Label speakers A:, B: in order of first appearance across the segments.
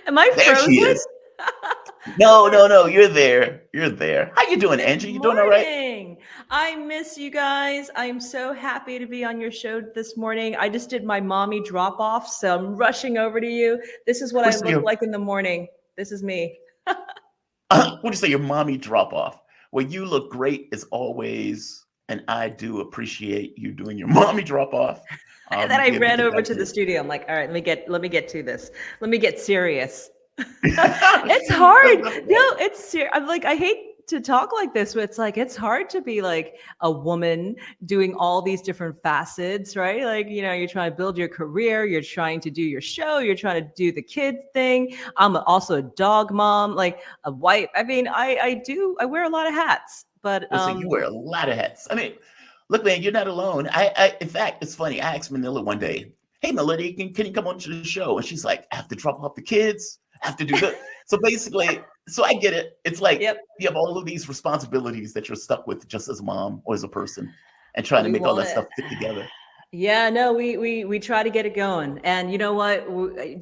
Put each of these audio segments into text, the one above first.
A: Am I
B: There
A: frozen?
B: she is. No. You're there. You're there. How you doing,
A: Good
B: Angie? You doing all right?
A: morning. I miss you guys. I'm so happy to be on your show this morning. I just did my mommy drop off, so I'm rushing over to you. This is what I
B: What's
A: look
B: your
A: like in the morning. This is me.
B: what do you say? Your mommy drop off. Well, you look great as always, and I do appreciate you doing your mommy drop off.
A: And then I
B: Yeah,
A: ran
B: because
A: over
B: I
A: to the
B: did.
A: studio. I'm like, all right, let me get to this. Let me get serious. It's hard. No, it's serious. I'm like, I hate to talk like this, but it's like it's hard to be like a woman doing all these different facets, right? Like, you're trying to build your career, you're trying to do your show, you're trying to do the kid thing. I'm also a dog mom, like a wife. I mean, I wear a lot of hats, but
B: Well, so you wear a lot of hats. I mean, look, man, you're not alone. I in fact, it's funny. I asked Manila one day, "Hey, Melody, can you come on to the show?" And she's like, "I have to drop off the kids. I have to do this." So basically, so I get it. It's like
A: yep,
B: you have all of these responsibilities that you're stuck with just as a mom or as a person, and trying to
A: we
B: make all
A: want
B: that
A: it.
B: stuff fit together.
A: Yeah, no, we try to get it going, and you know what?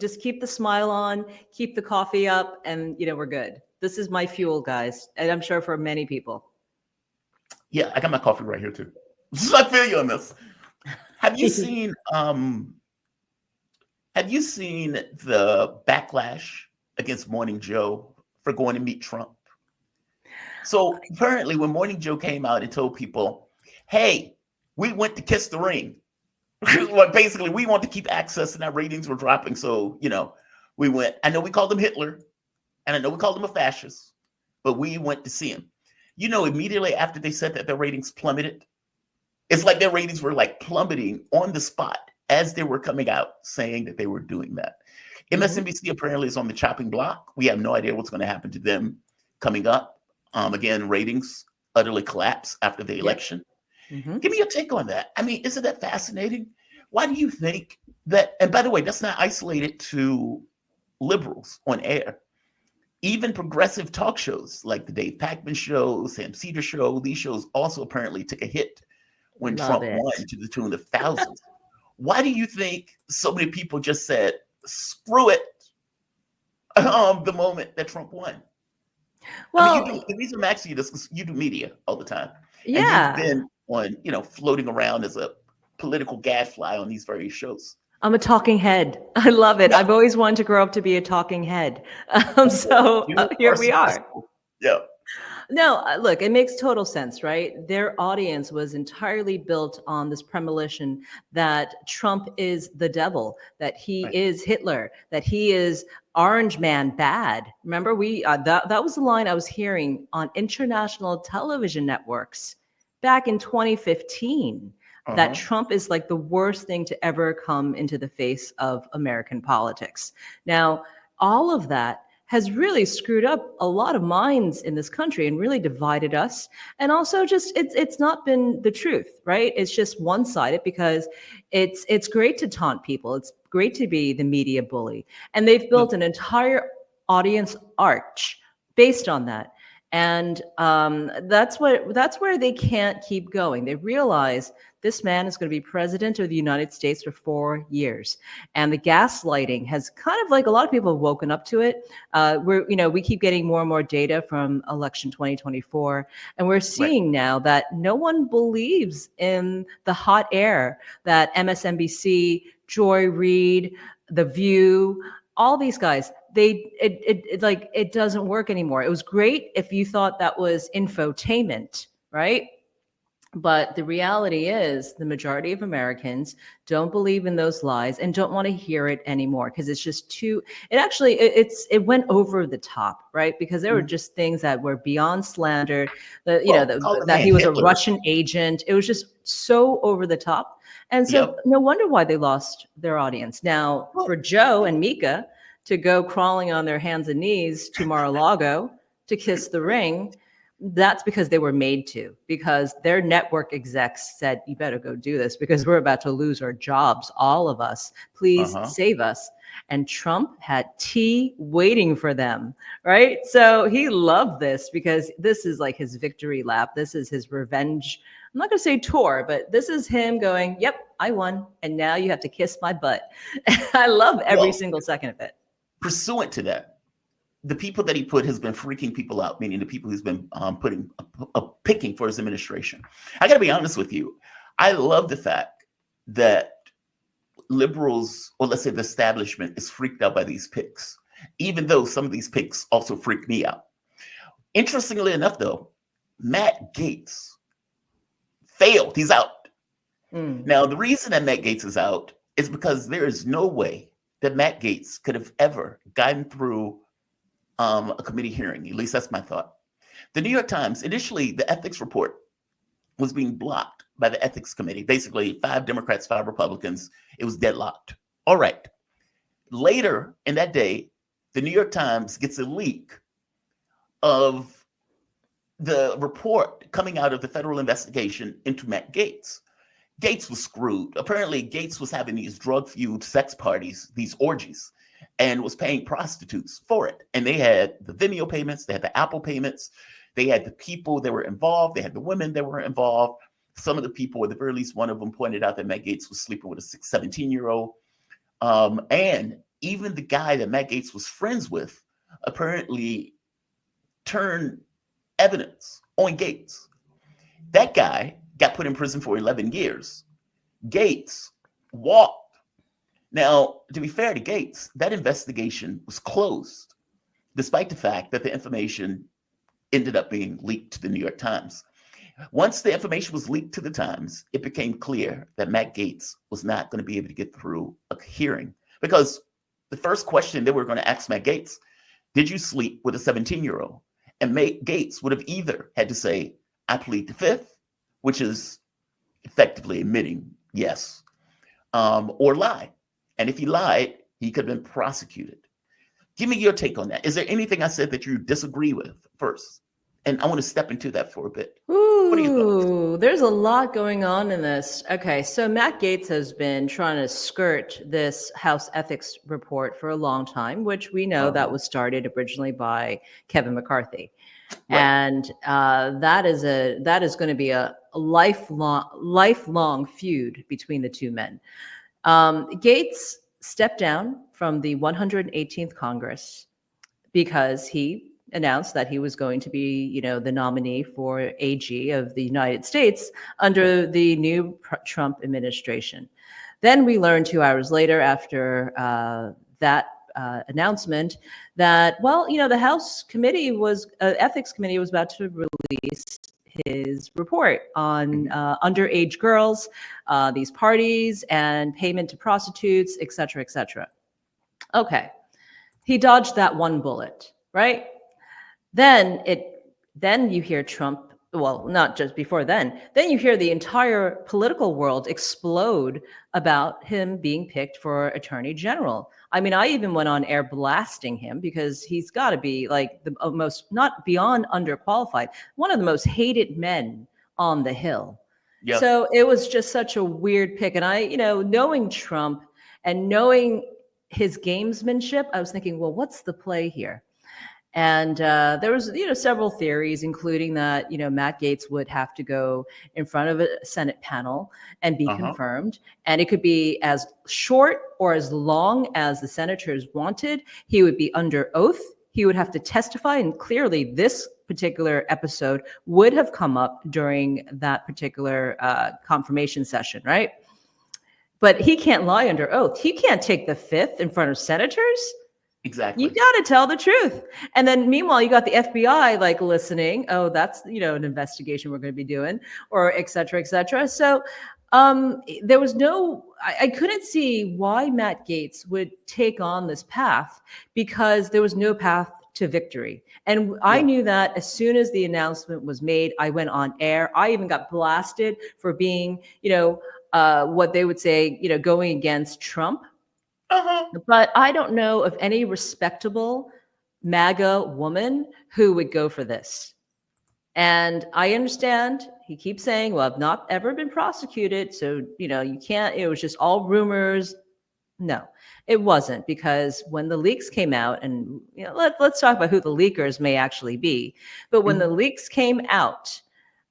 A: Just keep the smile on, keep the coffee up, and we're good. This is my fuel, guys, and I'm sure for many people.
B: Yeah, I got my coffee right here too. So I feel you on this. Have you seen have you seen the backlash against Morning Joe for going to meet Trump? So apparently, when Morning Joe came out and told people, "Hey, we went to kiss the ring," like basically, we want to keep access, and our ratings were dropping. So we went. I know we called him Hitler, and I know we called him a fascist, but we went to see him. Immediately after they said that, their ratings plummeted. It's like their ratings were like plummeting on the spot as they were coming out saying that they were doing that.
A: Mhm.
B: MSNBC apparently is on the chopping block. We have no idea what's going to happen to them coming up. Again, ratings utterly collapse after the
A: Yep.
B: election.
A: Mhm.
B: Give me your take on that. I mean, isn't that fascinating? Why do you think that? And by the way, that's not isolated to liberals on air. Even progressive talk shows like the Dave Packman show, Sam Cedar show, these shows also apparently took a hit when
A: Love
B: Trump
A: it.
B: won to the tune of thousands. Why do you think so many people just said, screw it, the moment that Trump won? I mean,
A: Well,
B: the reason I'm asking you this is you do media all the time, and you've
A: yeah.
B: been on, floating around as a political gadfly on these various shows.
A: I'm a talking head. I love it.
B: Yeah,
A: I've always wanted to grow up to be a talking head. So
B: you
A: here
B: are
A: we are.
B: successful. Yeah.
A: No, look, it makes total sense, right? Their audience was entirely built on this premonition that Trump is the devil, that he
B: Right.
A: is Hitler, that he is Orange Man bad. Remember, we that was the line I was hearing on international television networks back in 2015. That
B: Uh-huh.
A: Trump is like the worst thing to ever come into the face of American politics. Now, all of that has really screwed up a lot of minds in this country and really divided us. And also just it's not been the truth, right? It's just one-sided because it's great to taunt people. It's great to be the media bully. And they've built
B: Look,
A: an entire audience arch based on that. And that's where they can't keep going. They realize this man is going to be president of the United States for 4 years, and the gaslighting has kind of like a lot of people have woken up to it. We keep getting more and more data from election 2024, and we're
B: right.
A: seeing now that no one believes in the hot air that MSNBC, Joy Reid, The View, all these guys, it doesn't work anymore. It was great if you thought that was infotainment, right? But the reality is the majority of Americans don't believe in those lies and don't want to hear it anymore because it's just too it went over the top, right? Because there were
B: Mhm.
A: just things that were beyond slander, that
B: Well, call the
A: that
B: man
A: he was a
B: Hitler.
A: Russian agent. It was just so over the top. And so
B: Yep.
A: no wonder why they lost their audience. Now,
B: Well,
A: for Joe and Mika to go crawling on their hands and knees to Mar-a-Lago to kiss the ring, that's because they were made to, because their network execs said, you better go do this because we're about to lose our jobs, all of us. Please
B: uh-huh.
A: save us. And Trump had tea waiting for them, right? So he loved this because this is like his victory lap. This is his revenge I'm not going to say tour, but this is him going, yep, I won. And now you have to kiss my butt. I love every single second of it.
B: Pursuant to that, the people that he put has been freaking people out, meaning the people he's been picking for his administration. I got to be honest with you. I love the fact that liberals, or let's say the establishment, is freaked out by these picks, even though some of these picks also freak me out. Interestingly enough, though, Matt Gaetz failed. He's out. Now, the reason that Matt Gaetz is out is because there is no way that Matt Gaetz could have ever gotten through a committee hearing. At least that's my thought. The New York Times, initially, the ethics report was being blocked by the ethics committee. Basically, 5 Democrats, 5 Republicans. It was deadlocked. All right. Later in that day, the New York Times gets a leak of the report coming out of the federal investigation into Matt Gaetz. Gaetz was screwed. Apparently, Gaetz was having these drug-fueled sex parties, these orgies, and was paying prostitutes for it. And they had the Vimeo payments, they had the Apple payments, they had the people that were involved, they had the women that were involved. Some of the people, at the very least, one of them pointed out that Matt Gaetz was sleeping with a 17-year-old. And even the guy that Matt Gaetz was friends with apparently turned evidence on Gaetz. That guy got put in prison for 11 years. Gaetz walked. Now, to be fair to Gaetz, that investigation was closed, despite the fact that the information ended up being leaked to the New York Times. Once the information was leaked to the Times, it became clear that Matt Gaetz was not going to be able to get through a hearing, because the first question they were going to ask Matt Gaetz, did you sleep with a 17-year-old? And Matt Gaetz would have either had to say, I plead the fifth, which is effectively admitting yes, or lie. And if he lied, he could have been prosecuted. Give me your take on that. Is there anything I said that you disagree with first? And I want to step into that for a bit.
A: Ooh, there's a lot going on in this. Okay, so Matt Gaetz has been trying to skirt this House ethics report for a long time, which we know that was started originally by Kevin McCarthy. Right. And that is going to be a lifelong feud between the two men. Gaetz stepped down from the 118th Congress because he announced that he was going to be, the nominee for AG of the United States under the new Trump administration. Then we learned 2 hours later, after that announcement, that, the House committee ethics committee was about to release his report on underage girls, these parties, and payment to prostitutes, et cetera, et cetera. Okay, he dodged that one bullet, right? Then you hear Trump, well, not just before then you hear the entire political world explode about him being picked for attorney general. I mean, I even went on air blasting him because he's got to be like the most, not beyond underqualified, one of the most hated men on the Hill. Yep. So it was just such a weird pick. And I, knowing Trump and knowing his gamesmanship, I was thinking, well, what's the play here? And there was, several theories, including that, Matt Gaetz would have to go in front of a Senate panel and be confirmed. And it could be as short or as long as the senators wanted. He would be under oath. He would have to testify. And clearly this particular episode would have come up during that particular confirmation session, right? But he can't lie under oath. He can't take the fifth in front of senators.
B: Exactly.
A: You got to tell the truth. And then meanwhile, you got the FBI like listening. Oh, that's, an investigation we're going to be doing, or et cetera, et cetera. So there was I couldn't see why Matt Gaetz would take on this path, because there was no path to victory. And I knew that as soon as the announcement was made, I went on air. I even got blasted for being, what they would say, going against Trump. But I don't know of any respectable MAGA woman who would go for this. And I understand he keeps saying, well, I've not ever been prosecuted. So, you can't, it was just all rumors. No, it wasn't, because when the leaks came out, and let's talk about who the leakers may actually be. But when the leaks came out,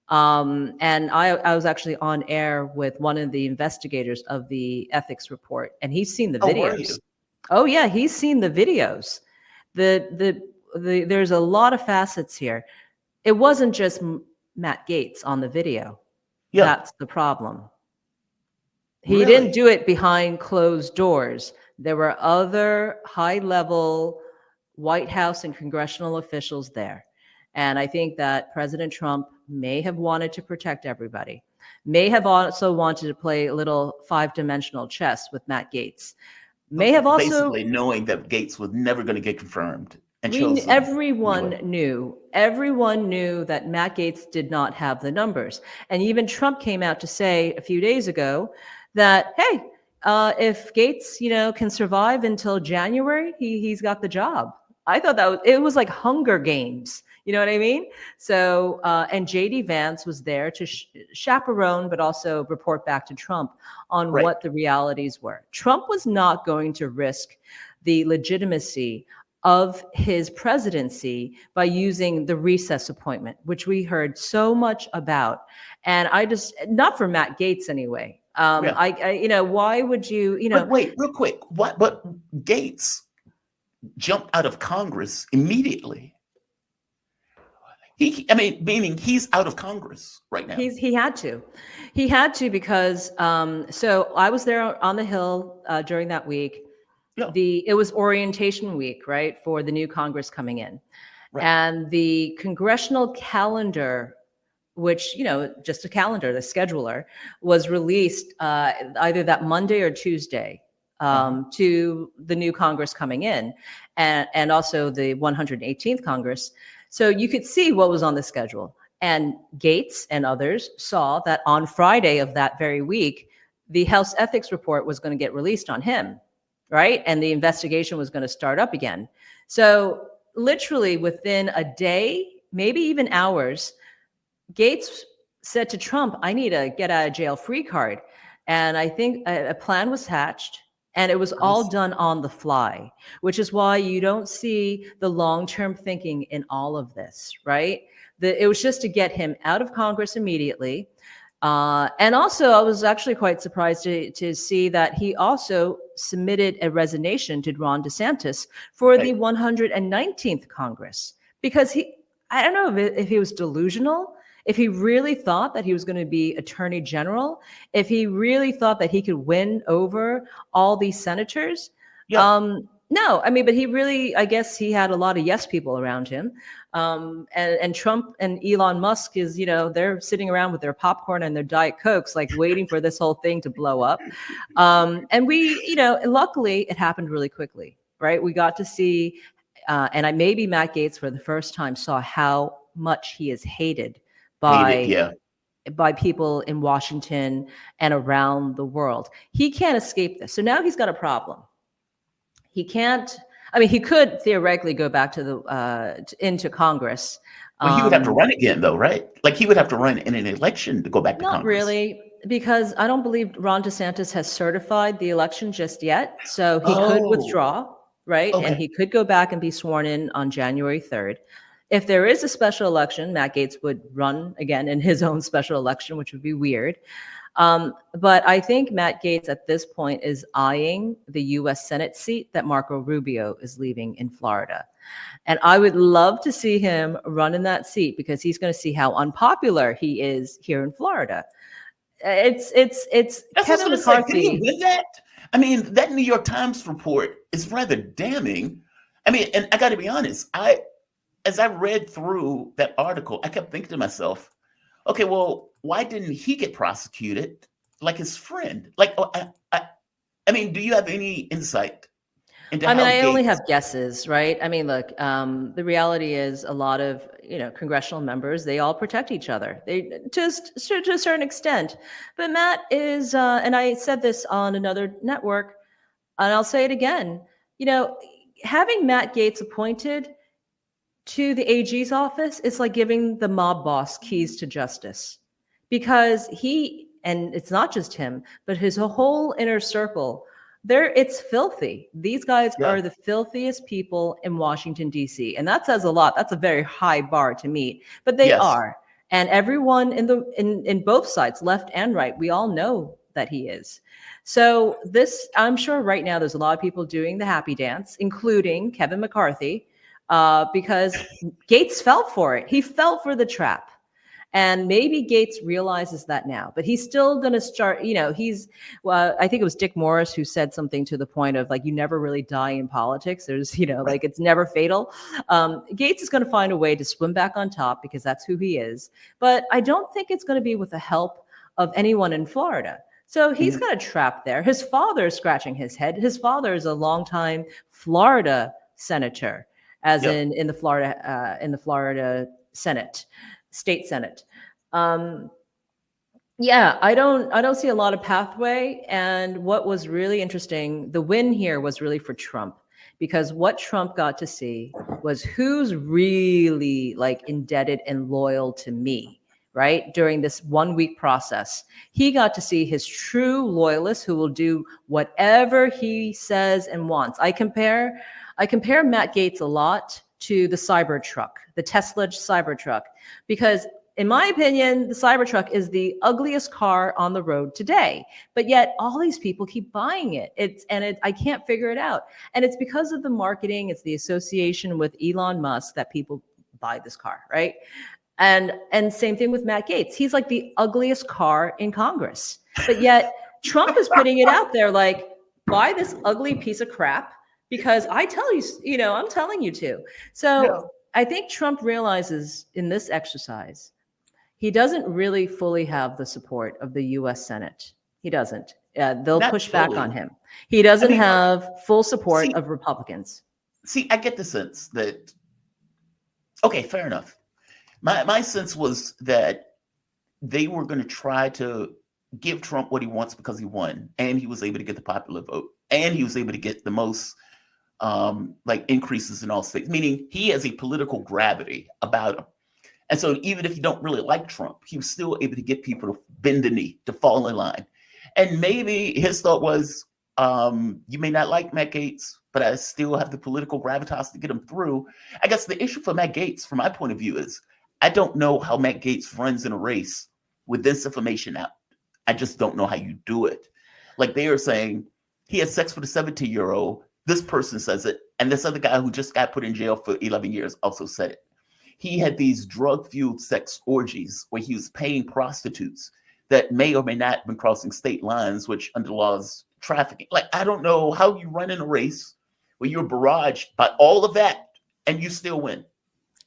A: And I was actually on air with one of the investigators of the ethics report, and he's seen the
B: Oh, were you?
A: videos. Oh yeah, he's seen the videos. There's a lot of facets here. It wasn't just Matt Gaetz on the video.
B: Yeah,
A: That's the problem. He didn't
B: really?
A: do it behind closed doors. There were other high-level White House and congressional officials there. And I think that President Trump may have wanted to protect everybody, may have also wanted to play a little five-dimensional chess with Matt Gaetz, may have also
B: Basically knowing that Gaetz was never going to get confirmed and chose them
A: everyone
B: anyway.
A: knew that Matt Gaetz did not have the numbers. And even Trump came out to say a few days ago that, hey, if Gaetz, can survive until January, he's got the job. I thought it was like Hunger Games. You know what I mean? So, and JD Vance was there to chaperone, but also report back to Trump on
B: Right.
A: what the realities were. Trump was not going to risk the legitimacy of his presidency by using the recess appointment, which we heard so much about. And I just, not for Matt Gaetz anyway.
B: Yeah.
A: Why would you,
B: But wait, real quick. What? But Gaetz jumped out of Congress immediately. Meaning he's out of Congress right now.
A: He had to because so I was there on the Hill during that week.
B: Yeah.
A: It was orientation week, right, for the new Congress coming in,
B: Right.
A: and the congressional calendar, which just a calendar, the scheduler, was released either that Monday or Tuesday to the new Congress coming in, and also the 118th Congress. So you could see what was on the schedule. And Gaetz and others saw that on Friday of that very week, the House ethics report was going to get released on him, right? And the investigation was going to start up again. So literally within a day, maybe even hours, Gaetz said to Trump, I need a get out of jail free card. And I think a plan was hatched. And it was all done on the fly, which is why you don't see the long-term thinking in all of this, right? It was just to get him out of Congress immediately. And also, I was actually quite surprised to see that he also submitted a resignation to Ron DeSantis for the 119th Congress, because I don't know if he was delusional, if he really thought that he was going to be attorney general, if he really thought that he could win over all these senators.
B: Yeah.
A: No, but he really, I guess he had a lot of yes people around him. And Trump and Elon Musk is, they're sitting around with their popcorn and their Diet Cokes, like waiting for this whole thing to blow up. And we, luckily it happened really quickly, right? We got to see, and maybe Matt Gaetz for the first time saw how much he is hated by people in Washington and around the world. He can't escape this. So now he's got a problem. He can't. He could theoretically go back to into Congress.
B: Well, he would have to run again, though, right? Like he would have to run in an election to go back to Congress.
A: Not really, because I don't believe Ron DeSantis has certified the election just yet. So he could withdraw, right?
B: Okay.
A: And he could go back and be sworn in on January 3rd. If there is a special election, Matt Gaetz would run again in his own special election, which would be weird. But I think Matt Gaetz at this point is eyeing the U.S. Senate seat that Marco Rubio is leaving in Florida. And I would love to see him run in that seat because he's going to see how unpopular he is here in Florida. It's Kevin McCarthy.
B: Can he win that? That New York Times report is rather damning. And I got to be honest, as I read through that article, I kept thinking to myself, okay, well, why didn't he get prosecuted like his friend? Like, do you have any insight into how
A: I only have guesses, right? Look, the reality is a lot of, congressional members, they all protect each other. They just to a certain extent. But Matt is, and I said this on another network, and I'll say it again, having Matt Gaetz appointed to the AG's office, it's like giving the mob boss keys to justice, because and it's not just him, but his whole inner circle, it's filthy. These guys are the filthiest people in Washington, D.C. And that says a lot. That's a very high bar to meet, but they are. And everyone in both sides, left and right, we all know that he is. So this, I'm sure right now there's a lot of people doing the happy dance, including Kevin McCarthy, because Gaetz fell for it. He fell for the trap. And maybe Gaetz realizes that now, but he's still going to start, well, I think it was Dick Morris who said something to the point of like, you never really die in politics. There's, like it's never fatal. Gaetz is going to find a way to swim back on top because that's who he is. But I don't think it's going to be with the help of anyone in Florida. So he's got a trap there. His father is scratching his head. His father is a longtime Florida senator, as in the Florida Senate. State Senate. I don't see a lot of pathway. And what was really interesting, the win here was really for Trump, because what Trump got to see was who's really like indebted and loyal to me, right? During this 1 week process, he got to see his true loyalists who will do whatever he says and wants. I compare Matt Gaetz a lot to the Cybertruck, the Tesla Cybertruck, because in my opinion, the Cybertruck is the ugliest car on the road today. But yet all these people keep buying it. I can't figure it out. And it's because of the marketing, it's the association with Elon Musk that people buy this car, right? And same thing with Matt Gaetz. He's like the ugliest car in Congress. But yet Trump is putting it out there like, buy this ugly piece of crap because I tell you, I'm telling you to. So I think Trump realizes in this exercise, he doesn't really fully have the support of the U.S. Senate. He doesn't. They'll push back on him. He doesn't have full support of Republicans.
B: See, I get the sense that, okay, fair enough. My sense was that they were going to try to give Trump what he wants because he won, and he was able to get the popular vote, and he was able to get the most increases in all states, meaning he has a political gravity about him. And so even if you don't really like Trump, he was still able to get people to bend the knee, to fall in line. And maybe his thought was, you may not like Matt Gaetz, but I still have the political gravitas to get him through. I guess the issue for Matt Gaetz, from my point of view, is I don't know how Matt Gaetz runs in a race with this information out. I just don't know how you do it. Like they are saying, he had sex with a 17-year-old. This person says it. And this other guy who just got put in jail for 11 years also said it. He had these drug-fueled sex orgies where he was paying prostitutes that may or may not have been crossing state lines, which under the law is trafficking. Like, I don't know how you run in a race where you're barraged by all of that and you still win.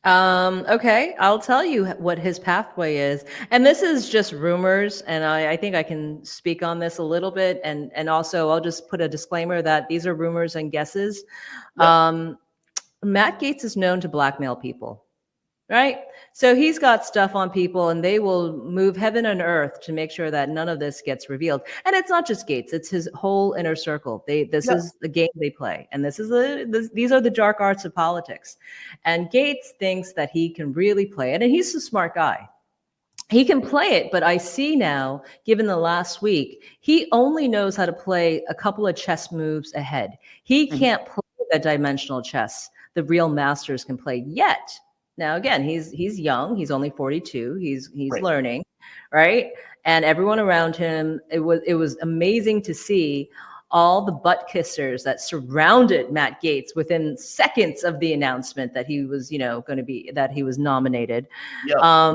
A: Okay, I'll tell you what his pathway is. And this is just rumors, and I think I can speak on this a little bit. And also I'll just put a disclaimer that these are rumors and guesses. Yep. Matt Gaetz is known to blackmail people. Right? So he's got stuff on people and they will move heaven and earth to make sure that none of this gets revealed. And it's not just Gaetz, it's his whole inner circle. This is the game they play. And these are the dark arts of politics. And Gaetz thinks that he can really play it. And he's a smart guy. He can play it, but I see now, given the last week, he only knows how to play a couple of chess moves ahead. He can't play the dimensional chess the real masters can play yet. Now, again, he's young. He's only 42. He's right. Learning, right? And everyone around him, it was amazing to see all the butt kissers that surrounded Matt Gaetz within seconds of the announcement that he was, that he was nominated. Yeah.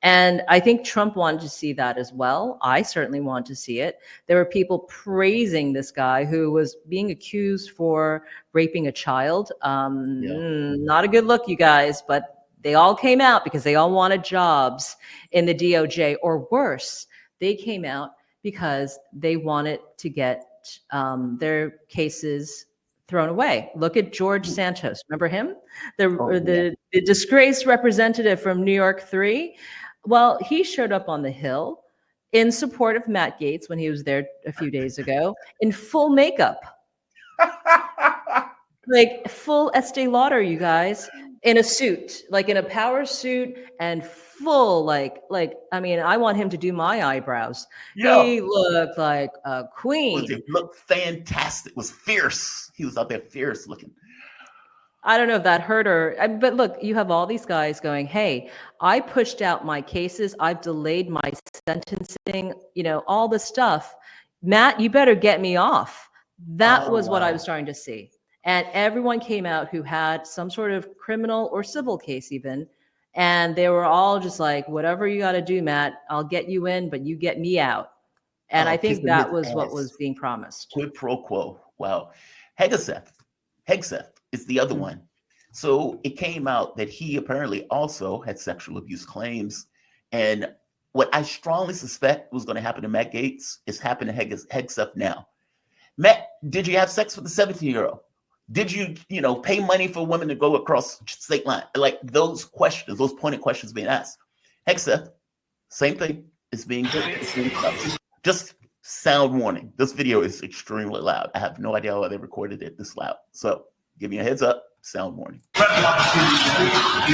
A: And I think Trump wanted to see that as well. I certainly want to see it. There were people praising this guy who was being accused for raping a child. Not a good look, you guys, but they all came out because they all wanted jobs in the DOJ, or worse, they came out because they wanted to get their cases thrown away. Look at George Santos. Remember him? The disgraced representative from New York 3. Well, he showed up on the Hill in support of Matt Gaetz when he was there a few days ago in full makeup. Like full Estee Lauder, you guys, in a suit, like in a power suit and full, I want him to do my eyebrows. Yeah. He looked like a queen.
B: He looked fantastic. Was fierce. He was out there fierce looking.
A: I don't know if that hurt her, but look, you have all these guys going, "Hey, I pushed out my cases. I've delayed my sentencing. All this stuff. Matt, you better get me off." That
B: Oh
A: was what I was
B: wow.
A: starting to see, and everyone came out who had some sort of criminal or civil case, even, and they were all just like, "Whatever you got to do, Matt, I'll get you in, but you get me out." And I
B: Oh,
A: think
B: kissing his
A: that was what was
B: ass.
A: being promised.
B: Quid pro quo. Wow. Hegseth. Hegseth is the other
A: Mm.
B: one. So it came out that he apparently also had sexual abuse claims. And what I strongly suspect was going to happen to Matt Gaetz is happening to Hegseth now. Matt, did you have sex with a 17-year-old? Did you, pay money for women to go across state line? Like those questions, those pointed questions being asked. Hegseth, same thing. It's being just sound warning. This video is extremely loud. I have no idea how they recorded it this loud. So give me a heads up, sound warning.
C: I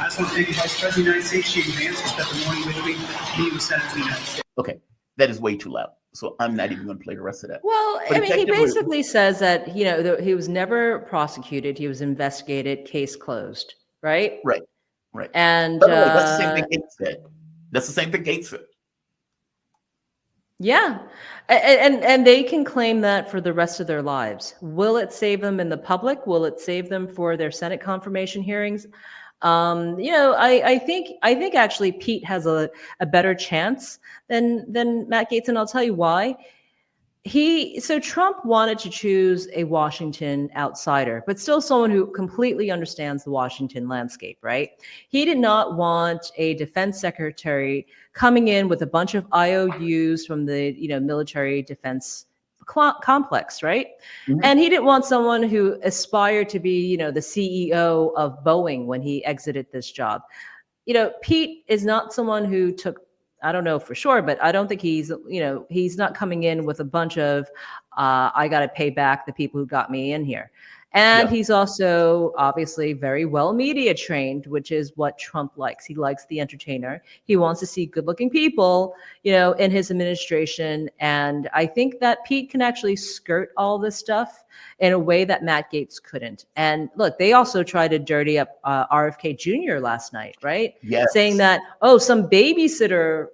C: just want to thank the Vice President of the United States, She Vance, who spent the morning with me, meeting with Senators of the United States.
B: Okay, that is way too loud. So I'm not even going to play the rest of that.
A: Well,
B: But
A: I mean, he
B: effectively-
A: basically says that, he was never prosecuted. He was investigated, case closed, right?
B: Right.
A: And
B: By the way, that's the same thing Gaetz said. That's the same thing Gaetz said.
A: yeah. And they can claim that for the rest of their lives. Will it save them in the public? Will it save them for their Senate confirmation hearings? I think actually Pete has a better chance than Matt Gaetz, and I'll tell you why. So Trump wanted to choose a Washington outsider, but still someone who completely understands the Washington landscape, right? He did not want a defense secretary coming in with a bunch of IOUs from the military defense complex, right?
B: Mhm.
A: And he didn't want someone who aspired to be the CEO of Boeing when he exited this job. Pete is not someone who took, I don't know for sure, but I don't think he's not coming in with a bunch of, I got to pay back the people who got me in here. And
B: Yeah.
A: he's also obviously very well media trained, which is what Trump likes. He likes the entertainer. He wants to see good looking people, in his administration. And I think that Pete can actually skirt all this stuff in a way that Matt Gaetz couldn't. And look, they also tried to dirty up RFK Jr. last night, right?
B: Yes.
A: Saying that, some babysitter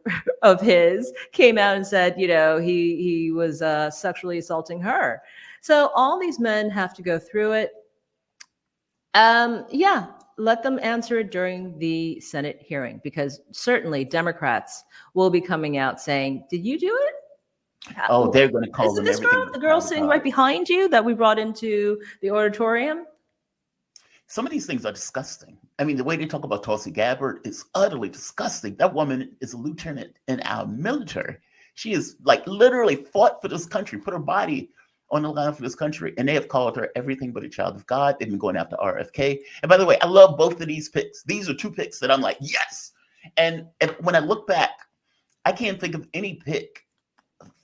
A: of his came out and said, he was sexually assaulting her. So all these men have to go through it. Let them answer it during the Senate hearing, because certainly Democrats will be coming out saying, did you do it?
B: Oh, they're going to call
A: Is it
B: them
A: this
B: everything.
A: girl, the girl sitting right behind you that we brought into the auditorium?
B: Some of these things are disgusting. I mean, the way they talk about Tulsi Gabbard is utterly disgusting. That woman is a lieutenant in our military. She is like literally fought for this country, put her body on the line for this country, and they have called her everything but a child of God. They've been going after RFK. And by the way, I love both of these picks. These are two picks that I'm like, yes. And when I look back, I can't think of any pick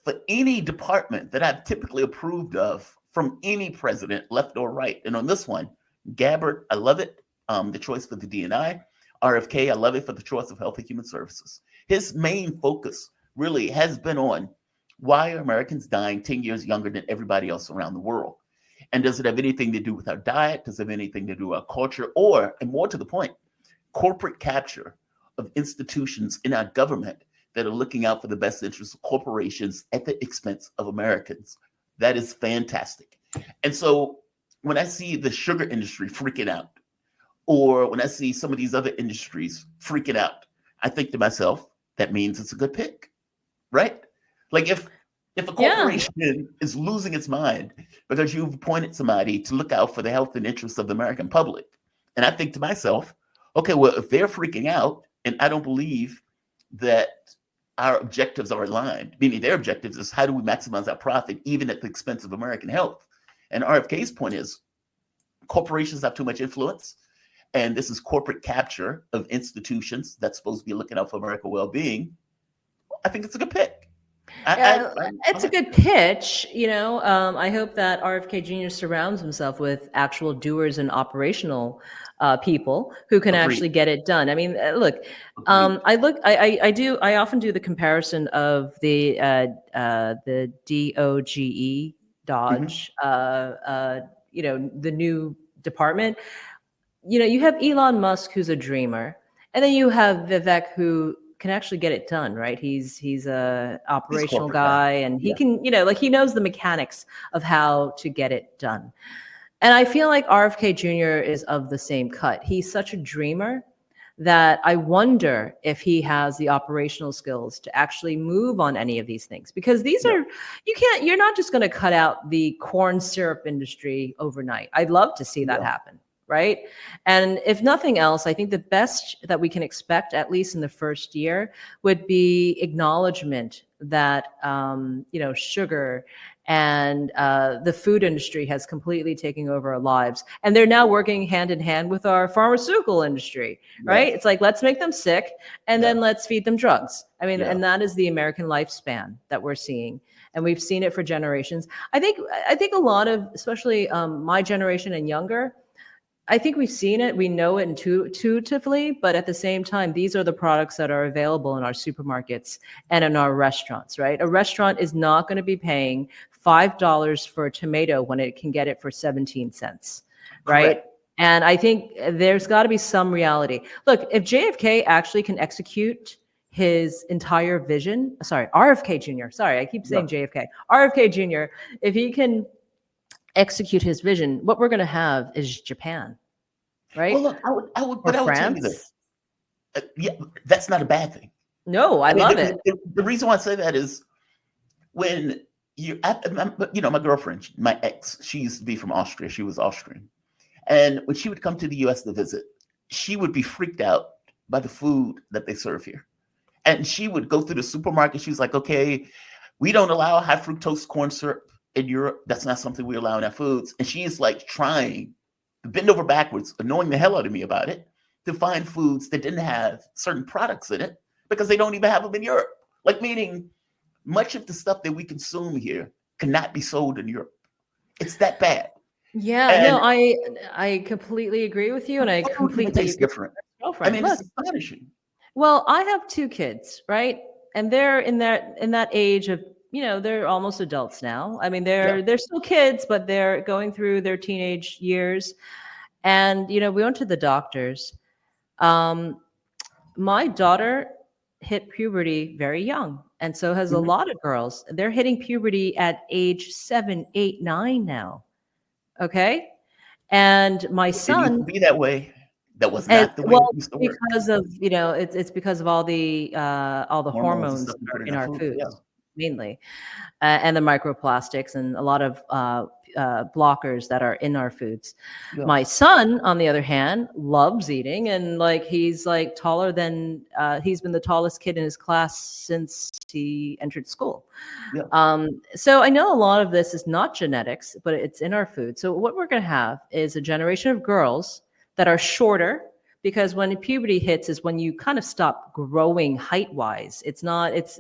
B: for any department that I've typically approved of from any president, left or right. And on this one, Gabbard, I love it. The choice for the DNI. RFK, I love it for the choice of Health and Human Services. His main focus really has been on why are Americans dying 10 years younger than everybody else around the world? And does it have anything to do with our diet? Does it have anything to do with our culture? Or, and more to the point, corporate capture of institutions in our government that are looking out for the best interests of corporations at the expense of Americans? That is fantastic. And so when I see the sugar industry freaking out, or when I see some of these other industries freaking out, I think to myself, that means it's a good pick, right? Like if a corporation is losing its mind because you've appointed somebody to look out for the health and interests of the American public, and I think to myself, okay, well, if they're freaking out, and I don't believe that our objectives are aligned, meaning their objectives is how do we maximize our profit even at the expense of American health? And RFK's point is corporations have too much influence, and this is corporate capture of institutions that's supposed to be looking out for American well-being. I think it's a good pick.
A: It's a good pitch. I hope that RFK Jr. surrounds himself with actual doers and operational people who can actually get it done. I mean, look, I often do the comparison of the DOGE, Dodge, the new department. You have Elon Musk, who's a dreamer, and then you have Vivek, who can actually get it done, right? He's a operational guy, and he can, he knows the mechanics of how to get it done. And I feel like RFK Jr. is of the same cut. He's such a dreamer that I wonder if he has the operational skills to actually move on any of these things, because you're not just going to cut out the corn syrup industry overnight. I'd love to see that happen. Right. And if nothing else, I think the best that we can expect, at least in the first year, would be acknowledgement that, sugar and the food industry has completely taken over our lives. And they're now working hand in hand with our pharmaceutical industry. Right. It's like, let's make them sick and then let's feed them drugs. I mean, and that is the American lifespan that we're seeing. And we've seen it for generations. I think a lot of, especially my generation and younger, I think we've seen it, we know it intuitively, but at the same time, these are the products that are available in our supermarkets and in our restaurants, right? A restaurant is not going to be paying $5 for a tomato when it can get it for 17 cents, right? Correct. And I think there's got to be some reality. Look, if JFK actually can execute his entire vision, RFK Jr., I keep saying JFK, RFK Jr., if he can execute his vision, what we're going to have is Japan, right?
B: Well, look, I would tell you this. That's not a bad thing.
A: No, I love it.
B: The reason why I say that is when my girlfriend, my ex, she used to be from Austria. She was Austrian. And when she would come to the US to visit, she would be freaked out by the food that they serve here. And she would go through the supermarket. She was like, okay, we don't allow high fructose corn syrup in Europe. That's not something we allow in our foods. And she is like trying to bend over backwards, annoying the hell out of me about it, to find foods that didn't have certain products in it because they don't even have them in Europe. Like, meaning much of the stuff that we consume here cannot be sold in Europe. It's that bad.
A: Yeah, I completely agree with you. And I completely
B: taste different. I mean, it's astonishing.
A: Well, I have 2 kids, right? And they're in that age of, they're almost adults now. I mean, they're still kids, but they're going through their teenage years. And, we went to the doctors. My daughter hit puberty very young. And so has a lot of girls. They're hitting puberty at age 7, 8, 9 now. Okay. And my son.
B: It used to be that way. That was not the way it used to work.
A: Because of, it's because of all the hormones that are in our foods. Mainly, and the microplastics and a lot of blockers that are in our foods. Yeah. My son, on the other hand, loves eating, and he's taller than he's been the tallest kid in his class since he entered school. Yeah. So I know a lot of this is not genetics, but it's in our food. So what we're going to have is a generation of girls that are shorter. Because when puberty hits is when you kind of stop growing height-wise.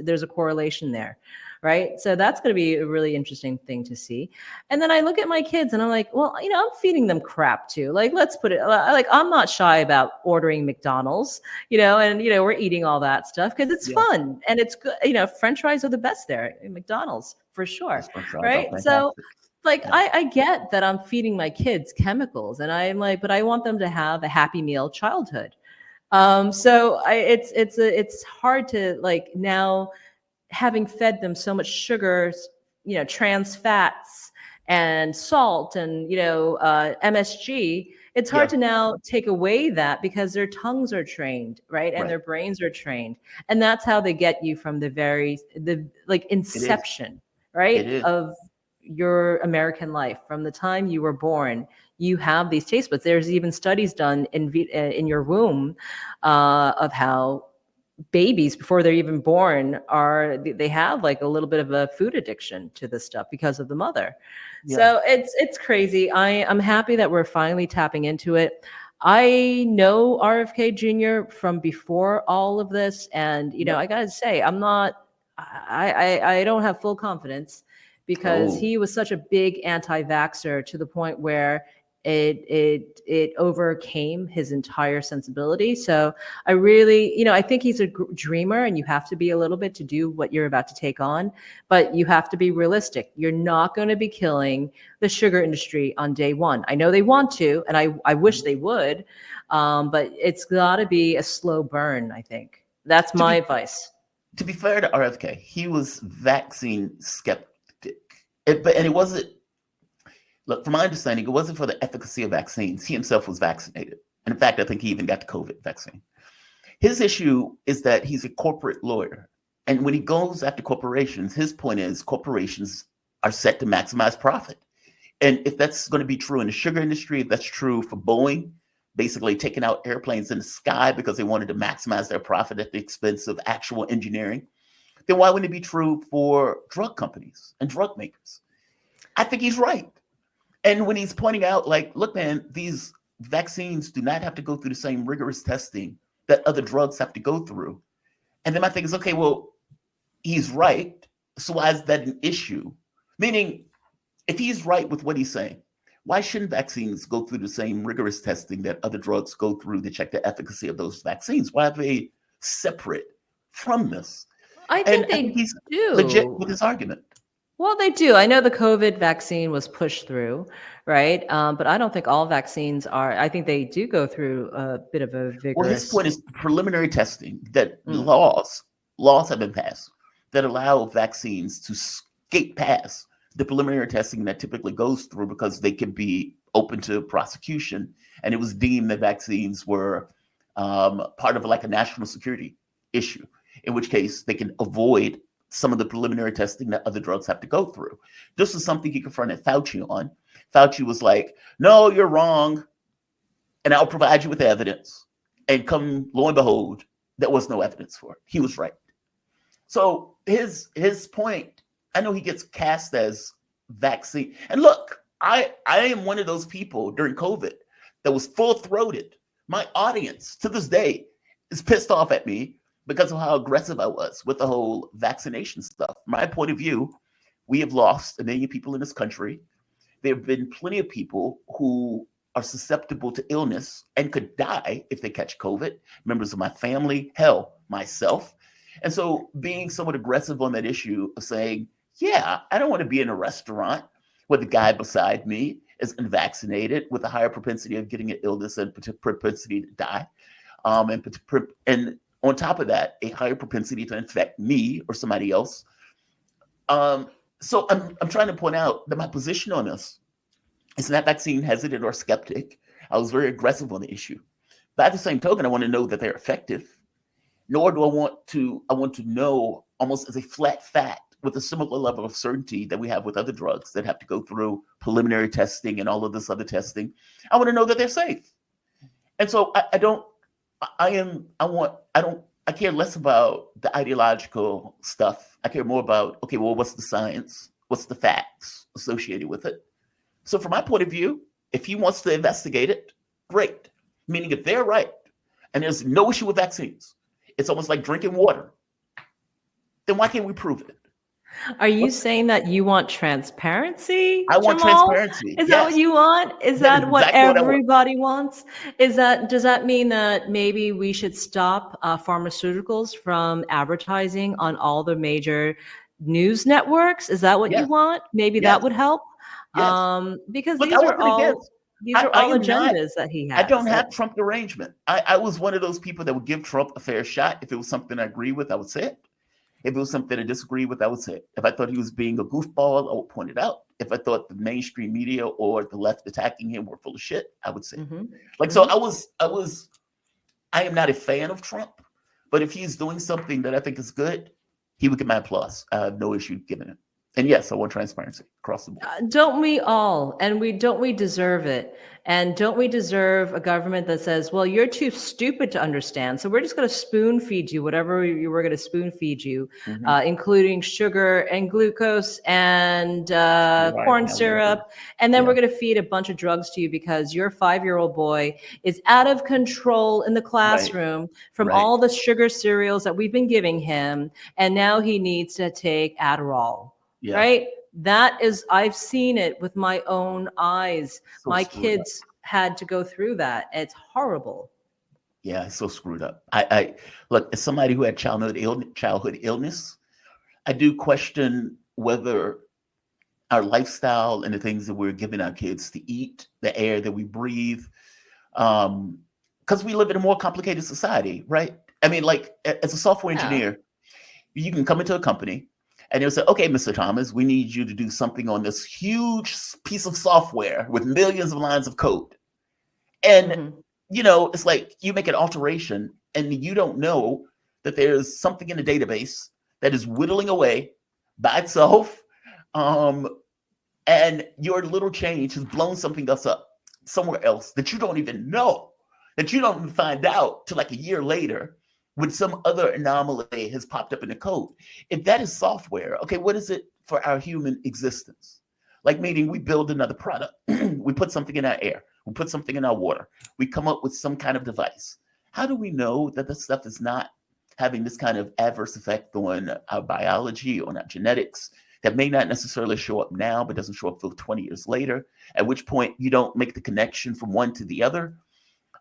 A: There's a correlation there, right? So that's going to be a really interesting thing to see. And then I look at my kids and I'm like, well, I'm feeding them crap too. Let's put it, I'm not shy about ordering McDonald's, and, we're eating all that stuff because it's fun and it's good. French fries are the best there in McDonald's for sure, right? So I get that I'm feeding my kids chemicals and I'm like, but I want them to have a Happy Meal childhood. So it's hard to now having fed them so much sugar, trans fats and salt and, MSG, it's hard to now take away that because their tongues are trained, right? And their brains are trained. And that's how they get you from the inception, right? Of your American life. From the time you were born, you have these taste buds. There's even studies done in your womb of how babies, before they're even born, they have a little bit of a food addiction to this stuff because of the mother. Yeah. So it's crazy. I'm happy that we're finally tapping into it. I know RFK Jr. from before all of this, and I gotta say, I don't have full confidence because he was such a big anti-vaxxer to the point where it overcame his entire sensibility. So I really, I think he's a dreamer, and you have to be a little bit to do what you're about to take on, but you have to be realistic. You're not going to be killing the sugar industry on day one. I know they want to, and I wish they would, but it's got to be a slow burn. I think that's my advice.
B: To be fair to RFK, he was vaccine skeptic, and it wasn't. Look, from my understanding, it wasn't for the efficacy of vaccines. He himself was vaccinated. And in fact, I think he even got the COVID vaccine. His issue is that he's a corporate lawyer. And when he goes after corporations, his point is corporations are set to maximize profit. And if that's going to be true in the sugar industry, if that's true for Boeing, basically taking out airplanes in the sky because they wanted to maximize their profit at the expense of actual engineering, then why wouldn't it be true for drug companies and drug makers? I think he's right. And when he's pointing out, like, look, man, these vaccines do not have to go through the same rigorous testing that other drugs have to go through. And then my thing is, okay, well, he's right. So why is that an issue? Meaning, if he's right with what he's saying, why shouldn't vaccines go through the same rigorous testing that other drugs go through to check the efficacy of those vaccines? Why are they separate from this?
A: I think
B: he's
A: do.
B: legit with his argument.
A: Well, they do. I know the COVID vaccine was pushed through, right? But I don't think all vaccines are. I think they do go through a bit of a vigorous.
B: Well, his point is preliminary testing, that laws have been passed that allow vaccines to skate past the preliminary testing that typically goes through because they can be open to prosecution. And it was deemed that vaccines were part of like a national security issue, in which case they can avoid some of the preliminary testing that other drugs have to go through. This is something he confronted Fauci on. Fauci was like, no, you're wrong. And I'll provide you with evidence. And come, lo and behold, there was no evidence for it. He was right. So his point, I know he gets cast as vaccine. And look, I am one of those people during COVID that was full-throated. My audience to this day is pissed off at me because of how aggressive I was with the whole vaccination stuff. From my point of view, we have lost 1 million people in this country. There have been plenty of people who are susceptible to illness and could die if they catch COVID. Members of my family, hell, myself. And so being somewhat aggressive on that issue of saying, yeah, I don't want to be in a restaurant where the guy beside me is unvaccinated with a higher propensity of getting an illness and propensity to die. And on top of that, a higher propensity to infect me or somebody else. So I'm trying to point out that my position on this is not vaccine hesitant or skeptic. I was very aggressive on the issue. But at the same token, I want to know that they're effective. Nor do I want to know almost as a flat fact with a similar level of certainty that we have with other drugs that have to go through preliminary testing and all of this other testing. I want to know that they're safe. And so I care less about the ideological stuff. I care more about, okay, well, what's the science? What's the facts associated with it? So from my point of view, if he wants to investigate it, great. Meaning if they're right and there's no issue with vaccines, it's almost like drinking water, then why can't we prove it?
A: Are you saying that you want transparency?
B: I want transparency.
A: Is that what you want? Is that what everybody wants? Does that mean that maybe we should stop pharmaceuticals from advertising on all the major news networks? Is that what you want? Maybe that would help. Because these are all agendas that he has.
B: I don't have Trump derangement. I was one of those people that would give Trump a fair shot. If it was something I agree with, I would say it. If it was something I disagree with, I would say it. If I thought he was being a goofball, I would point it out. If I thought the mainstream media or the left attacking him were full of shit, I would say it. So I am not a fan of Trump, but if he's doing something that I think is good, he would get my applause. I have no issue giving it. And yes, I want transparency across the board.
A: Don't we all? And we deserve it? And don't we deserve a government that says, well, you're too stupid to understand, so we're just going to spoon feed you whatever we're going to spoon feed you, including sugar and glucose and corn syrup. And then we're going to feed a bunch of drugs to you because your 5-year-old boy is out of control in the classroom from all the sugar cereals that we've been giving him. And now he needs to take Adderall. Right? I've seen it with my own eyes.
B: So
A: My
B: screwed up.
A: kids had to go through that. It's horrible.
B: Yeah, it's so screwed up. I look, as somebody who had childhood illness, I do question whether our lifestyle and the things that we're giving our kids to eat, the air that we breathe, because we live in a more complicated society, right? I mean, like as a software
A: Yeah.
B: engineer, you can come into a company and they'll say, okay, Mr. Thomas, we need you to do something on this huge piece of software with millions of lines of code. And,
A: Mhm.
B: you know, it's like you make an alteration and you don't know that there's something in the database that is whittling away by itself. And your little change has blown something else up somewhere else that you don't even know, that you don't even find out till like a year later when some other anomaly has popped up in the code. If that is software, okay, what is it for our human existence? Like, meaning we build another product, we put something in our air, we put something in our water, we come up with some kind of device. How do we know that this stuff is not having this kind of adverse effect on our biology, on our genetics, that may not necessarily show up now, but doesn't show up till 20 years later, at which point you don't make the connection from one to the other?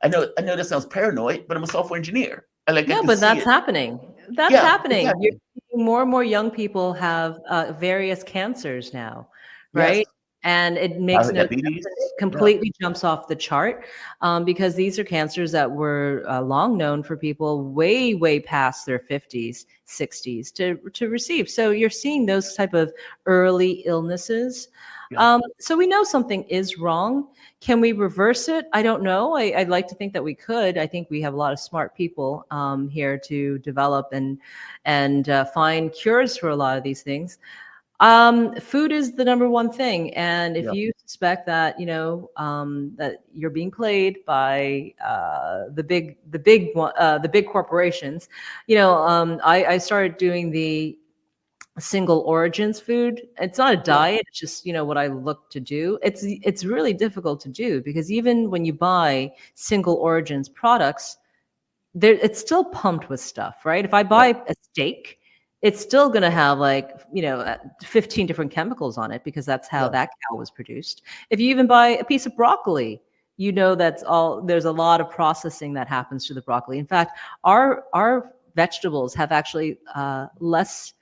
B: I know that sounds paranoid, but I'm a software engineer. I
A: No,
B: can
A: but
B: see
A: that's
B: it.
A: happening. That's
B: Yeah,
A: happening. You're
B: exactly.
A: seeing more and more young people have various cancers now,
B: Yes.
A: right? And it makes
B: Childhood
A: no sense.
B: diabetes.
A: It
B: Yeah.
A: completely jumps off the chart because these are cancers that were long known for people way, way past their 50s, 60s to receive. So you're seeing those type of early illnesses.
B: Yeah.
A: So we know something is wrong. Can we reverse it? I don't know. I'd like to think that we could. I think we have a lot of smart people here to develop and find cures for a lot of these things. Food is the number one thing, and if
B: Yeah.
A: you suspect that that you're being played by the big corporations, I started doing the single origins food. It's not a
B: Yeah.
A: diet, it's just what I look to do. It's really difficult to do because even when you buy single origins products, it's still pumped with stuff, right? If I buy
B: Right.
A: a steak, it's still going to have 15 different chemicals on it because that's how
B: Yeah.
A: that cow was produced. If you even buy a piece of broccoli, there's a lot of processing that happens to the broccoli. In fact, our vegetables have actually less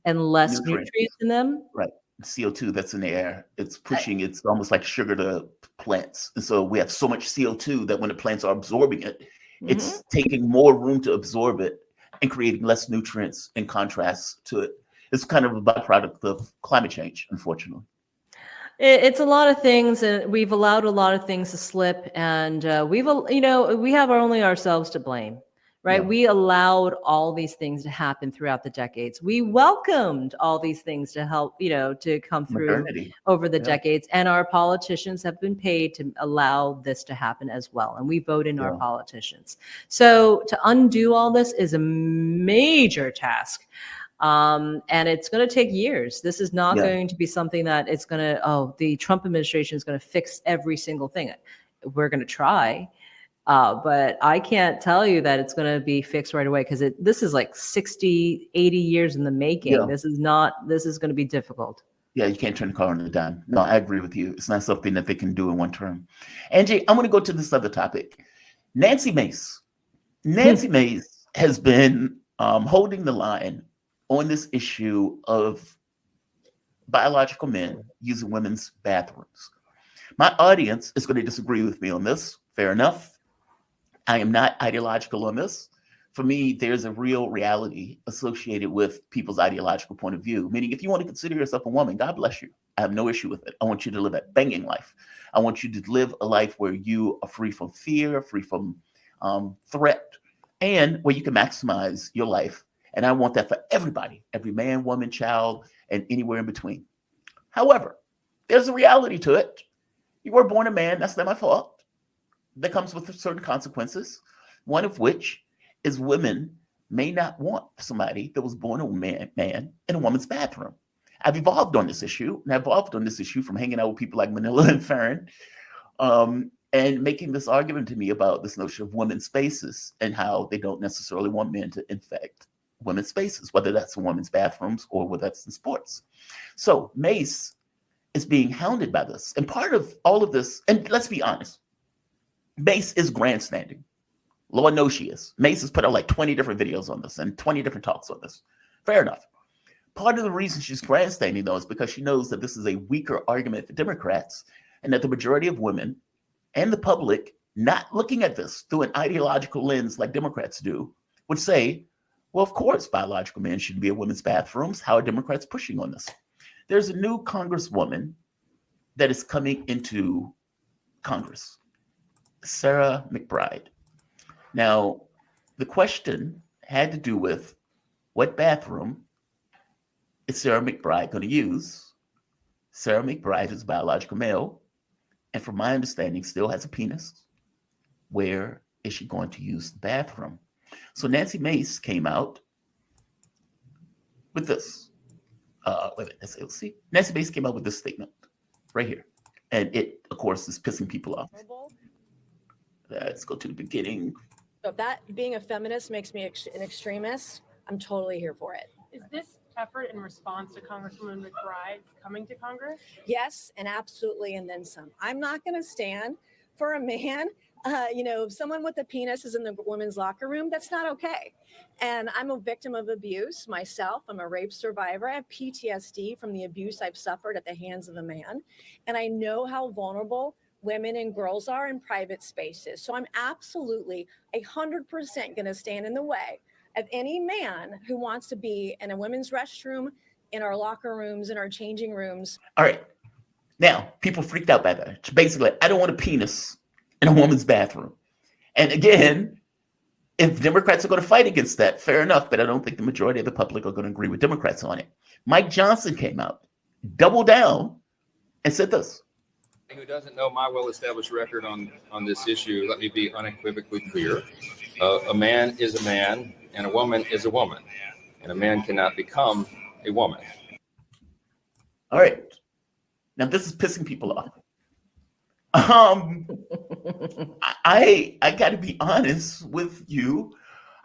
A: and less
B: Nutrients.
A: nutrients in them.
B: Right. CO2 that's in the air. It's almost like sugar to plants. And so we have so much CO2 that when the plants are absorbing it,
A: Mhm.
B: it's taking more room to absorb it and creating less nutrients in contrast to it. It's kind of a byproduct of climate change, unfortunately.
A: It's a lot of things, and we've allowed a lot of things to slip, and we have only ourselves to blame, right?
B: Yeah.
A: We allowed all these things to happen throughout the decades. We welcomed all these things to help, to come through
B: Modernity.
A: over the
B: Yeah.
A: decades, and our politicians have been paid to allow this to happen as well, and we vote in our
B: Yeah.
A: politicians. So to undo all this is a major task. And it's going to take years. This is not
B: Yeah.
A: going to be something that it's going to, the Trump administration is going to fix every single thing. We're going to try, but I can't tell you that it's going to be fixed right away because this is like 60, 80 years in the making.
B: Yeah.
A: This is going to be difficult.
B: Yeah, you can't turn the car on a dime. No, I agree with you. It's not something that they can do in one term. Angie, I'm going to go to this other topic. Nancy Mace. Nancy Mace has been holding the line on this issue of biological men using women's bathrooms. My audience is going to disagree with me on this. Fair enough. I am not ideological on this. For me, there's a real reality associated with people's ideological point of view. Meaning, if you want to consider yourself a woman, God bless you. I have no issue with it. I want you to live a banging life. I want you to live a life where you are free from fear, free from threat, and where you can maximize your life. And I want that for everybody, every man, woman, child, and anywhere in between. However, there's a reality to it. You were born a man. That's not my fault. That comes with certain consequences, one of which is women may not want somebody that was born a man in a woman's bathroom. I've evolved on this issue, and I've evolved on this issue from hanging out with people like Manila and Farron, and making this argument to me about this notion of women's spaces and how they don't necessarily want men to infect women's spaces, whether that's in women's bathrooms or whether that's in sports. So Mace is being hounded by this. And part of all of this, and let's be honest, Mace is grandstanding. Lord knows she is. Mace has put out like 20 different videos on this and 20 different talks on this. Fair enough. Part of the reason she's grandstanding, though, is because she knows that this is a weaker argument for Democrats and that the majority of women and the public, not looking at this through an ideological lens like Democrats do, would say, well, of course, biological men should be in women's bathrooms. How are Democrats pushing on this? There's a new congresswoman that is coming into Congress, Sarah McBride. Now, the question had to do with what bathroom is Sarah McBride going to use? Sarah McBride is a biological male, and from my understanding, still has a penis. Where is she going to use the bathroom? So Nancy Mace came out with this. Let's see. Nancy Mace came out with this statement right here. And it, of course, is pissing people off. Let's go to the beginning.
D: So if that being a feminist makes me an extremist, I'm totally here for it.
E: Is this effort in response to Congresswoman McBride coming to Congress?
D: Yes, and absolutely, and then some. I'm not going to stand for a man. If someone with a penis is in the women's locker room, that's not okay. And I'm a victim of abuse myself. I'm a rape survivor. I have PTSD from the abuse I've suffered at the hands of a man. And I know how vulnerable women and girls are in private spaces. So I'm absolutely 100% going to stand in the way of any man who wants to be in a women's restroom, in our locker rooms, in our changing rooms.
B: All right. Now, people freaked out by that. Basically, I don't want a penis in a woman's bathroom. And again, if Democrats are going to fight against that, fair enough, but I don't think the majority of the public are going to agree with Democrats on it. Mike Johnson came out, doubled down, and said this.
F: Who doesn't know my well-established record on this issue, let me be unequivocally clear. A man is a man, and a woman is a woman, and a man cannot become a woman.
B: All right. Now, this is pissing people off. I got to be honest with you.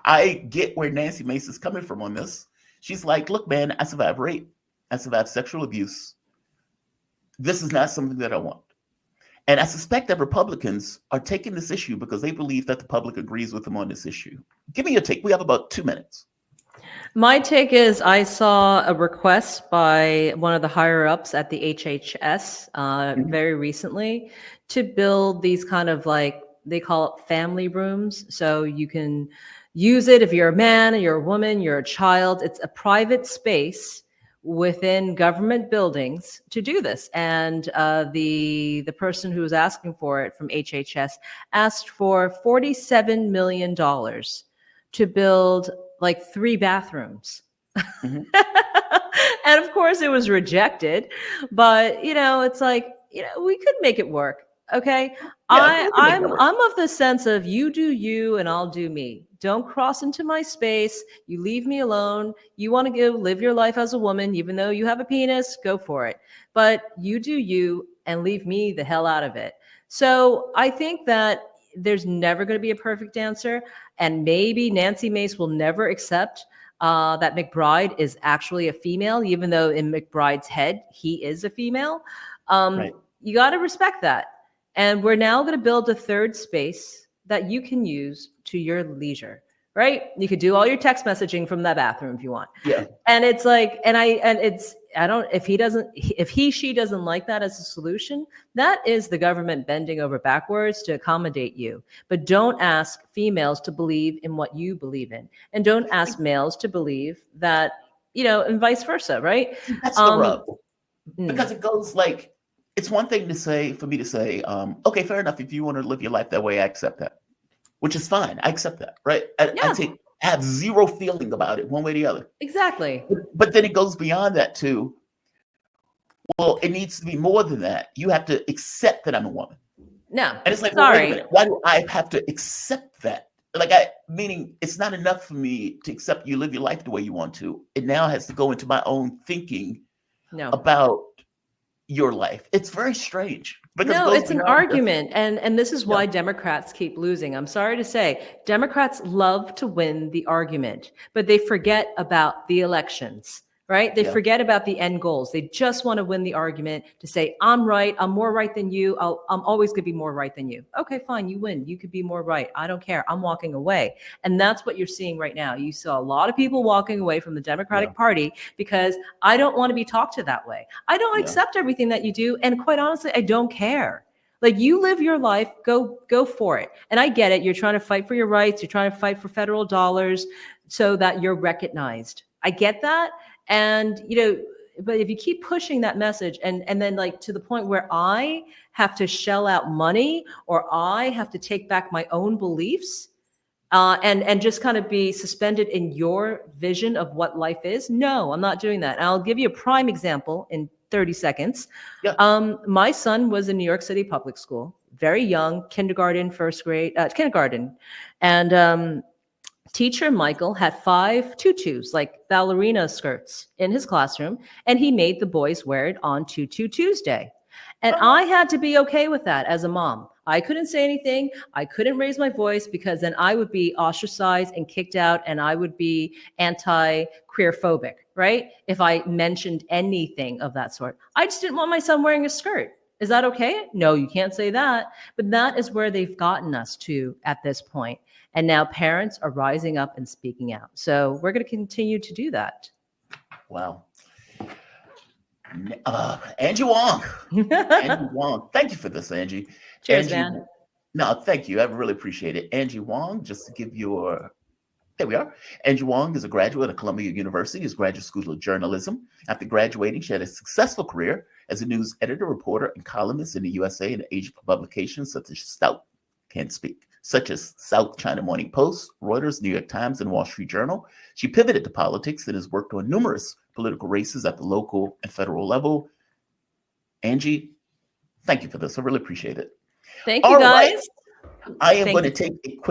B: I get where Nancy Mace is coming from on this. She's like, look, man, I survived rape. I survived sexual abuse. This is not something that I want. And I suspect that Republicans are taking this issue because they believe that the public agrees with them on this issue. Give me your take. We have about 2 minutes.
A: My take is I saw a request by one of the higher ups at the HHS very recently to build these kind of like, they call it family rooms. So you can use it if you're a man, you're a woman, you're a child. It's a private space within government buildings to do this. And the person who was asking for it from HHS asked for $47 million to build like 3 bathrooms. Mm-hmm. And of course it was rejected, but it's like, we could make it work. Okay. Yeah, I'm of the sense of you do you and I'll do me. Don't cross into my space. You leave me alone. You want to go live your life as a woman, even though you have a penis, go for it. But you do you and leave me the hell out of it. So I think that there's never going to be a perfect answer. And maybe Nancy Mace will never accept that McBride is actually a female, even though in McBride's head, he is a female. Right. You got to respect that. And we're now going to build a third space that you can use to your leisure, right? You could do all your text messaging from that bathroom if you want. Yeah. And it's like, if she doesn't like that as a solution, that is the government bending over backwards to accommodate you. But don't ask females to believe in what you believe in. And don't ask males to believe that, and vice versa, right?
B: That's the rub. Because it goes like, it's one thing for me to say, okay, fair enough. If you want to live your life that way, I accept that, which is fine. I accept that, right? I have zero feeling about it one way or the other.
A: Exactly.
B: But then it goes beyond that too. Well, it needs to be more than that. You have to accept that I'm a woman.
A: No.
B: And it's like, well, wait a minute. Why do I have to accept that? Meaning it's not enough for me to accept you live your life the way you want to. It now has to go into my own thinking about your life. It's very strange. Because it
A: No,
B: goes
A: it's an
B: beyond just-
A: argument. And this is why
B: Yeah.
A: Democrats keep losing. I'm sorry to say, Democrats love to win the argument, but they forget about the elections, right? They
B: Yeah.
A: forget about the end goals. They just want to win the argument to say, I'm right. I'm more right than you. I'm always going to be more right than you. Okay, fine. You win. You could be more right. I don't care. I'm walking away. And that's what you're seeing right now. You saw a lot of people walking away from the Democratic
B: Yeah.
A: Party because I don't want to be talked to that way. I don't
B: Yeah.
A: accept everything that you do. And quite honestly, I don't care. Like, you live your life, go for it. And I get it. You're trying to fight for your rights. You're trying to fight for federal dollars so that you're recognized. I get that. And, but if you keep pushing that message and then, like, to the point where I have to shell out money or I have to take back my own beliefs, and just kind of be suspended in your vision of what life is. No, I'm not doing that. And I'll give you a prime example in 30 seconds.
B: Yeah.
A: My son was in New York City public school, very young, kindergarten, kindergarten. And teacher Michael had 5 tutus, like ballerina skirts, in his classroom, and he made the boys wear it on Tutu Tuesday. And I had to be okay with that as a mom. I couldn't say anything. I couldn't raise my voice because then I would be ostracized and kicked out, and I would be anti-queer phobic, right? If I mentioned anything of that sort. I just didn't want my son wearing a skirt. Is that okay? No, you can't say that. But that is where they've gotten us to at this point. And now parents are rising up and speaking out. So we're going to continue to do that.
B: Wow. Angie Wong. Angie Wong. Thank you for this, Angie.
A: Cheers,
B: Angie,
A: man.
B: No, thank you. I really appreciate it. Angie Wong, just to give you there we are. Angie Wong is a graduate of Columbia University's Graduate School of Journalism. After graduating, she had a successful career as a news editor, reporter, and columnist in the USA and Asia publications such as South China Morning Post, Reuters, New York Times, and Wall Street Journal. She pivoted to politics and has worked on numerous political races at the local and federal level. Angie, thank you for this. I really appreciate it.
A: Thank you,
B: All
A: guys.
B: right. I am
A: Thank
B: going
A: you.
B: to take a quick